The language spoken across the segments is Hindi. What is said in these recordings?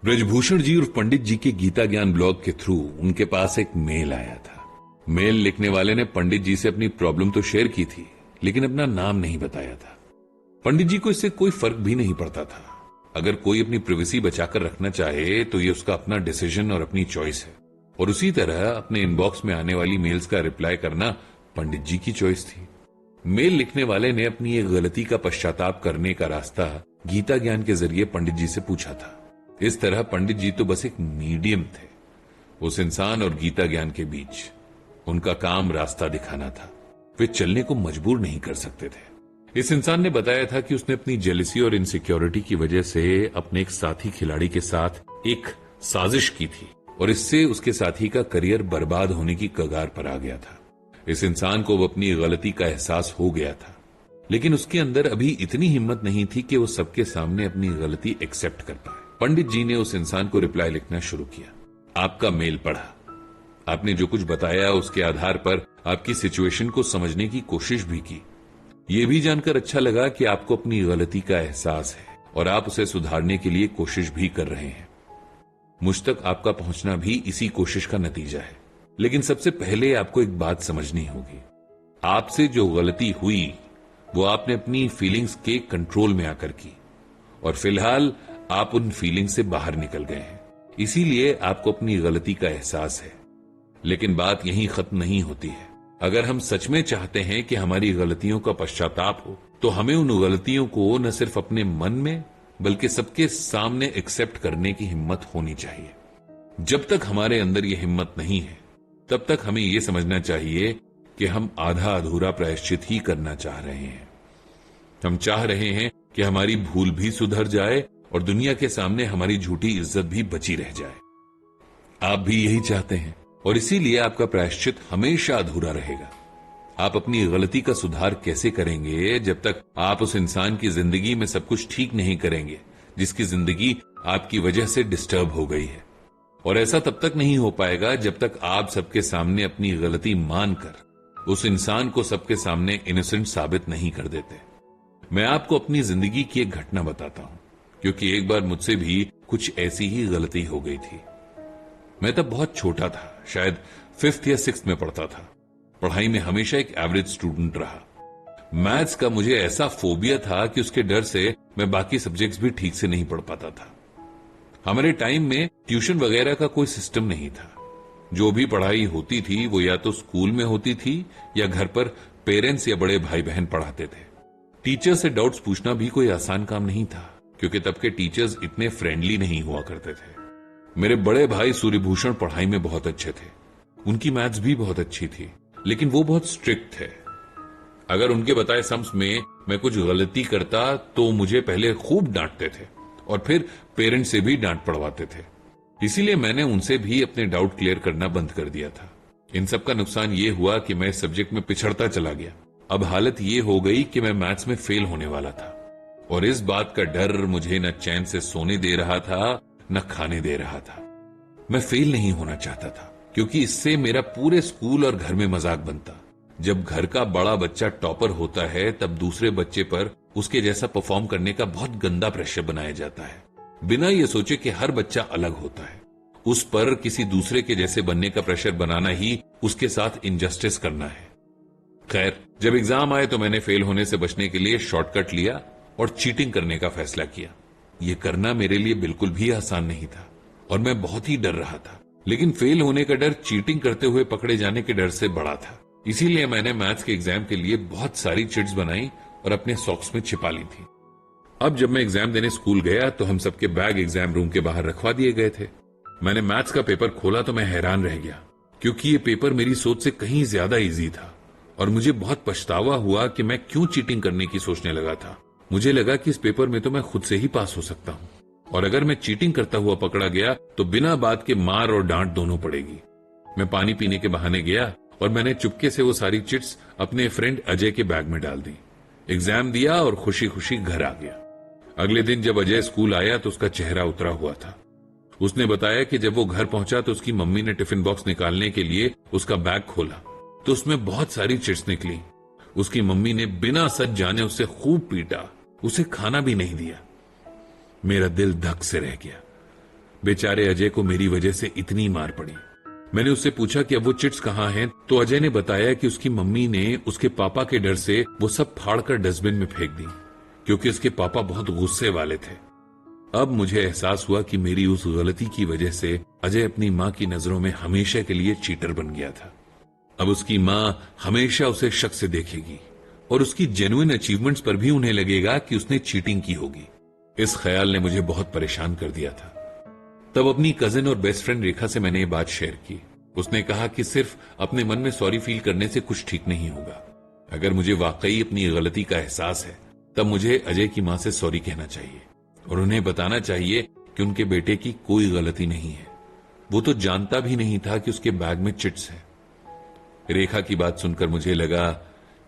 ब्रजभूषण जी और पंडित जी के गीता ज्ञान ब्लॉग के थ्रू उनके पास एक मेल आया था। मेल लिखने वाले ने पंडित जी से अपनी प्रॉब्लम तो शेयर की थी, लेकिन अपना नाम नहीं बताया था। पंडित जी को इससे कोई फर्क भी नहीं पड़ता था। अगर कोई अपनी प्राइवेसी बचाकर रखना चाहे तो ये उसका अपना डिसीजन और अपनी चॉइस है, और उसी तरह अपने इनबॉक्स में आने वाली मेल्स का रिप्लाई करना पंडित जी की चॉइस थी। मेल लिखने वाले ने अपनी एक गलती का पश्चाताप करने का रास्ता गीता ज्ञान के जरिए पंडित जी से पूछा था। इस तरह पंडित जी तो बस एक मीडियम थे उस इंसान और गीता ज्ञान के बीच। उनका काम रास्ता दिखाना था, वे चलने को मजबूर नहीं कर सकते थे। इस इंसान ने बताया था कि उसने अपनी जेलसी और इनसिक्योरिटी की वजह से अपने एक साथी खिलाड़ी के साथ एक साजिश की थी, और इससे उसके साथी का करियर बर्बाद होने की कगार पर आ गया था। इस इंसान को अपनी गलती का एहसास हो गया था, लेकिन उसके अंदर अभी इतनी हिम्मत नहीं थी कि वो सबके सामने अपनी गलती एक्सेप्ट कर पाए। पंडित जी ने उस इंसान को रिप्लाई लिखना शुरू किया। आपका मेल पढ़ा, आपने जो कुछ बताया उसके आधार पर आपकी सिचुएशन को समझने की कोशिश भी की। यह भी जानकर अच्छा लगा कि आपको अपनी गलती का एहसास है और आप उसे सुधारने के लिए कोशिश भी कर रहे हैं। मुझ तक आपका पहुंचना भी इसी कोशिश का नतीजा है। लेकिन सबसे पहले आपको एक बात समझनी होगी, आपसे जो गलती हुई वो आपने अपनी फीलिंग्स के कंट्रोल में आकर की, और फिलहाल आप उन फीलिंग्स से बाहर निकल गए हैं, इसीलिए आपको अपनी गलती का एहसास है। लेकिन बात यहीं खत्म नहीं होती है। अगर हम सच में चाहते हैं कि हमारी गलतियों का पश्चाताप हो, तो हमें उन गलतियों को न सिर्फ अपने मन में बल्कि सबके सामने एक्सेप्ट करने की हिम्मत होनी चाहिए। जब तक हमारे अंदर यह हिम्मत नहीं है, तब तक हमें यह समझना चाहिए कि हम आधा अधूरा प्रायश्चित ही करना चाह रहे हैं। हम चाह रहे हैं कि हमारी भूल भी सुधर जाए और दुनिया के सामने हमारी झूठी इज्जत भी बची रह जाए। आप भी यही चाहते हैं, और इसीलिए आपका प्रायश्चित हमेशा अधूरा रहेगा। आप अपनी गलती का सुधार कैसे करेंगे जब तक आप उस इंसान की जिंदगी में सब कुछ ठीक नहीं करेंगे जिसकी जिंदगी आपकी वजह से डिस्टर्ब हो गई है। और ऐसा तब तक नहीं हो पाएगा जब तक आप सबके सामने अपनी गलती मानकर उस इंसान को सबके सामने इनोसेंट साबित नहीं कर देते। मैं आपको अपनी जिंदगी की एक घटना बताता हूं, क्योंकि एक बार मुझसे भी कुछ ऐसी ही गलती हो गई थी। मैं तब बहुत छोटा था, शायद 5th या 6th में पढ़ता था। पढ़ाई में हमेशा एक एवरेज स्टूडेंट रहा। मैथ्स का मुझे ऐसा फोबिया था कि उसके डर से मैं बाकी सब्जेक्ट्स भी ठीक से नहीं पढ़ पाता था। हमारे टाइम में ट्यूशन वगैरह का कोई सिस्टम नहीं था। जो भी पढ़ाई होती थी वो या तो स्कूल में होती थी या घर पर पेरेंट्स या बड़े भाई बहन पढ़ाते थे। टीचर से डाउट्स पूछना भी कोई आसान काम नहीं था, क्योंकि तब के टीचर्स इतने फ्रेंडली नहीं हुआ करते थे। मेरे बड़े भाई सूर्यभूषण पढ़ाई में बहुत अच्छे थे, उनकी मैथ्स भी बहुत अच्छी थी, लेकिन वो बहुत स्ट्रिक्ट थे। अगर उनके बताए सम्स में मैं कुछ गलती करता तो मुझे पहले खूब डांटते थे और फिर पेरेंट्स से भी डांट पड़वाते थे। इसीलिए मैंने उनसे भी अपने डाउट क्लियर करना बंद कर दिया था। इन सब का नुकसान ये हुआ कि मैं इस सब्जेक्ट में पिछड़ता चला गया। अब हालत ये हो गई कि मैं मैथ्स में फेल होने वाला था, और इस बात का डर मुझे न चैन से सोने दे रहा था न खाने दे रहा था। मैं फेल नहीं होना चाहता था, क्योंकि इससे मेरा पूरे स्कूल और घर में मजाक बनता। जब घर का बड़ा बच्चा टॉपर होता है तब दूसरे बच्चे पर उसके जैसा परफॉर्म करने का बहुत गंदा प्रेशर बनाया जाता है, बिना ये सोचे कि हर बच्चा अलग होता है। उस पर किसी दूसरे के जैसे बनने का प्रेशर बनाना ही उसके साथ इनजस्टिस करना है। खैर, जब एग्जाम आए तो मैंने फेल होने से बचने के लिए शॉर्टकट लिया और चीटिंग करने का फैसला किया। यह करना मेरे लिए बिल्कुल भी आसान नहीं था और मैं बहुत ही डर रहा था, लेकिन फेल होने का डर चीटिंग करते हुए पकड़े जाने के डर से बड़ा था। इसीलिए मैंने मैथ्स के एग्जाम के लिए बहुत सारी चिट्स बनाई और अपने सॉक्स में छिपा ली थी। अब जब मैं एग्जाम देने स्कूल गया तो हम सबके बैग एग्जाम रूम के बाहर रखवा दिए गए थे। मैंने मैथ्स का पेपर खोला तो मैं हैरान रह गया, क्योंकि ये पेपर मेरी सोच से कहीं ज्यादा इजी था और मुझे बहुत पछतावा हुआ कि मैं क्यों चीटिंग करने की सोचने लगा था। मुझे लगा कि इस पेपर में तो मैं खुद से ही पास हो सकता हूँ, और अगर मैं चीटिंग करता हुआ पकड़ा गया तो बिना बात के मार और डांट दोनों पड़ेगी। मैं पानी पीने के बहाने गया और मैंने चुपके से वो सारी चिट्स अपने फ्रेंड अजय के बैग में डाल दी। एग्जाम दिया और खुशी खुशी घर आ गया। अगले दिन जब अजय स्कूल आया तो उसका चेहरा उतरा हुआ था। उसने बताया कि जब वो घर पहुंचा तो उसकी मम्मी ने टिफिन बॉक्स निकालने के लिए उसका बैग खोला तो उसमें बहुत सारी चिट्स निकली। उसकी मम्मी ने बिना सच जाने उसे खूब पीटा, उसे खाना भी नहीं दिया। मेरा दिल धक से रह गया। बेचारे अजय को मेरी वजह से इतनी मार पड़ी। मैंने उससे पूछा कि अब वो चिट्स कहाँ हैं, तो अजय ने बताया कि उसकी मम्मी ने उसके पापा के डर से वो सब फाड़कर डस्टबिन में फेंक दी, क्योंकि उसके पापा बहुत गुस्से वाले थे। अब मुझे एहसास हुआ कि मेरी उस गलती की वजह से अजय अपनी मां की नजरों में हमेशा के लिए चीटर बन गया था। अब उसकी मां हमेशा उसे शक से देखेगी और उसकी जेन्युइन अचीवमेंट्स पर भी उन्हें लगेगा कि उसने चीटिंग की होगी। इस ख्याल ने मुझे बहुत परेशान कर दिया था। तब अपनी कजिन और बेस्ट फ्रेंड रेखा से मैंने ये बात शेयर की। उसने कहा कि सिर्फ अपने मन में सॉरी फील करने से कुछ ठीक नहीं होगा। अगर मुझे वाकई अपनी गलती का एहसास है, तब मुझे अजय की मां से सॉरी कहना चाहिए और उन्हें बताना चाहिए कि उनके बेटे की कोई गलती नहीं है। वो तो जानता भी नहीं था कि उसके बैग में चिट्स है। रेखा की बात सुनकर मुझे लगा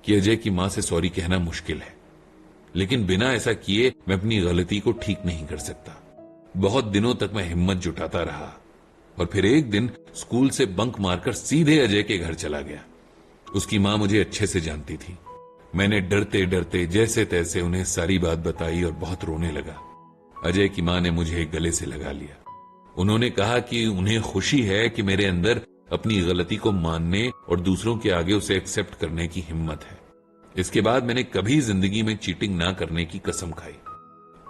कि अजय की मां से सॉरी कहना मुश्किल है, लेकिन बिना ऐसा किए मैं अपनी गलती को ठीक नहीं कर सकता। बहुत दिनों तक मैं हिम्मत जुटाता रहा और फिर एक दिन स्कूल से बंक मारकर सीधे अजय के घर चला गया। उसकी मां मुझे अच्छे से जानती थी। मैंने डरते डरते जैसे तैसे उन्हें सारी बात बताई और बहुत रोने लगा। अजय की मां ने मुझे गले से लगा लिया। उन्होंने कहा कि उन्हें खुशी है कि मेरे अंदर अपनी गलती को मानने और दूसरों के आगे उसे एक्सेप्ट करने की हिम्मत है। इसके बाद मैंने कभी जिंदगी में चीटिंग ना करने की कसम खाई।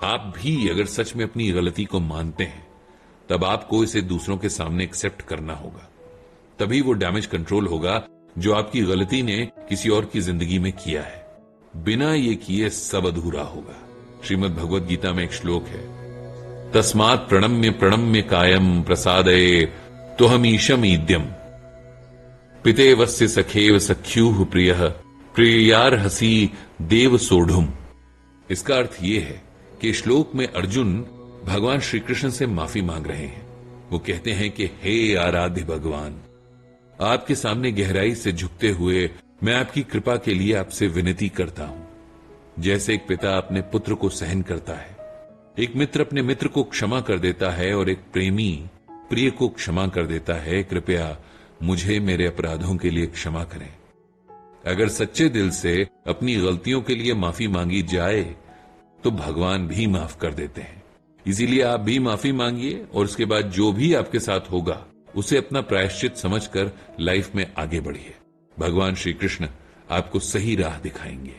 आप भी अगर सच में अपनी गलती को मानते हैं, तब आपको इसे दूसरों के सामने एक्सेप्ट करना होगा। तभी वो डैमेज कंट्रोल होगा जो आपकी गलती ने किसी और की जिंदगी में किया है। बिना ये किए सब अधूरा होगा। श्रीमद् भगवद गीता में एक श्लोक है, तस्मात् प्रणम्य प्रणम्य कायम प्रसादये तुहमीशम ईद्यम पितेवस्य सखेव सख्युः प्रियः प्रियार्हसि देव सोढ़ुम। इसका अर्थ यह है कि श्लोक में अर्जुन भगवान श्री कृष्ण से माफी मांग रहे हैं। वो कहते हैं कि हे आराध्य भगवान, आपके सामने गहराई से झुकते हुए मैं आपकी कृपा के लिए आपसे विनती करता हूं। जैसे एक पिता अपने पुत्र को सहन करता है, एक मित्र अपने मित्र को क्षमा कर देता है और एक प्रेमी प्रिय को क्षमा कर देता है, कृपया मुझे मेरे अपराधों के लिए क्षमा करें। अगर सच्चे दिल से अपनी गलतियों के लिए माफी मांगी जाए तो भगवान भी माफ कर देते हैं। इसीलिए आप भी माफी मांगिए और उसके बाद जो भी आपके साथ होगा उसे अपना प्रायश्चित समझकर लाइफ में आगे बढ़िए। भगवान श्री कृष्ण आपको सही राह दिखाएंगे।